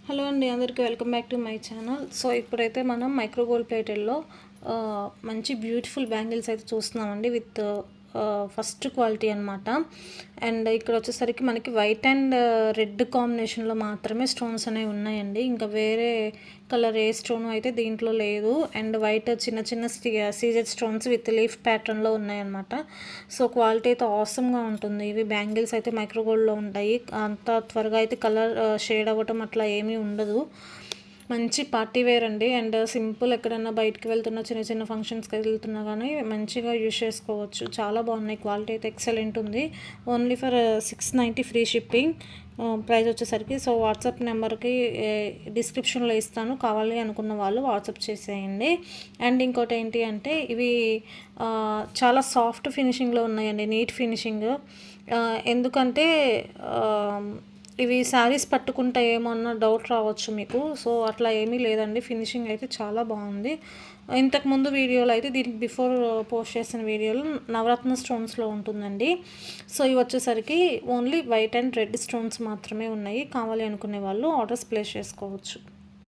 Hello అండి, అందరికీ welcome back to my channel. So ఇప్పుడైతే మనం మైక్రో గోల్డ్ ప్లేటెడ్లో మంచి బ్యూటిఫుల్ బ్యాంగిల్స్ అయితే చూస్తున్నామండి విత్ ఫస్ట్ క్వాలిటీ అనమాట. అండ్ ఇక్కడ వచ్చేసరికి మనకి వైట్ అండ్ రెడ్ కాంబినేషన్లో మాత్రమే స్టోన్స్ అనేవి ఉన్నాయండి. ఇంకా వేరే కలర్ ఏ స్టోన్ అయితే దీంట్లో లేదు. అండ్ వైట్ చిన్న చిన్న సీజెడ్ స్టోన్స్ విత్ లీఫ్ ప్యాటర్న్లో ఉన్నాయన్నమాట. సో క్వాలిటీ అయితే ఆసమ్గా ఉంటుంది. ఇవి బ్యాంగిల్స్ అయితే మైక్రో గోల్డ్లో ఉంటాయి. అంత త్వరగా అయితే కలర్ షేడ్ అవ్వటం అట్లా ఏమీ ఉండదు. మంచి పార్టీ వేర్ అండి. అండ్ సింపుల్ ఎక్కడన్నా బయటికి వెళ్తున్నా, చిన్న చిన్న ఫంక్షన్స్కి వెళ్తున్నా కానీ మంచిగా యూజ్ చేసుకోవచ్చు. చాలా బాగున్నాయి. క్వాలిటీ అయితే ఎక్సలెంట్ ఉంది. Only for 690 free shipping. Price వచ్చేసరికి సో వాట్సాప్ నెంబర్కి డిస్క్రిప్షన్లో ఇస్తాను. కావాలి అనుకున్న వాళ్ళు వాట్సాప్ చేసేయండి. అండ్ ఇంకోటి ఏంటి అంటే ఇవి చాలా సాఫ్ట్ ఫినిషింగ్లో ఉన్నాయండి, నీట్ ఫినిషింగ్. ఎందుకంటే ఇవి శారీస్ పట్టుకుంటే ఏమన్నా డౌట్ రావచ్చు మీకు. సో అట్లా ఏమీ లేదండి, ఫినిషింగ్ అయితే చాలా బాగుంది. ఇంతకుముందు వీడియోలో అయితే దీనికి బిఫోర్ పోస్ట్ చేసిన వీడియోలో నవరత్న స్టోన్స్లో ఉంటుందండి. సో ఇవి వచ్చేసరికి only white and red stones మాత్రమే ఉన్నాయి. కావాలి అనుకునే వాళ్ళు ఆర్డర్స్ ప్లేస్ చేసుకోవచ్చు.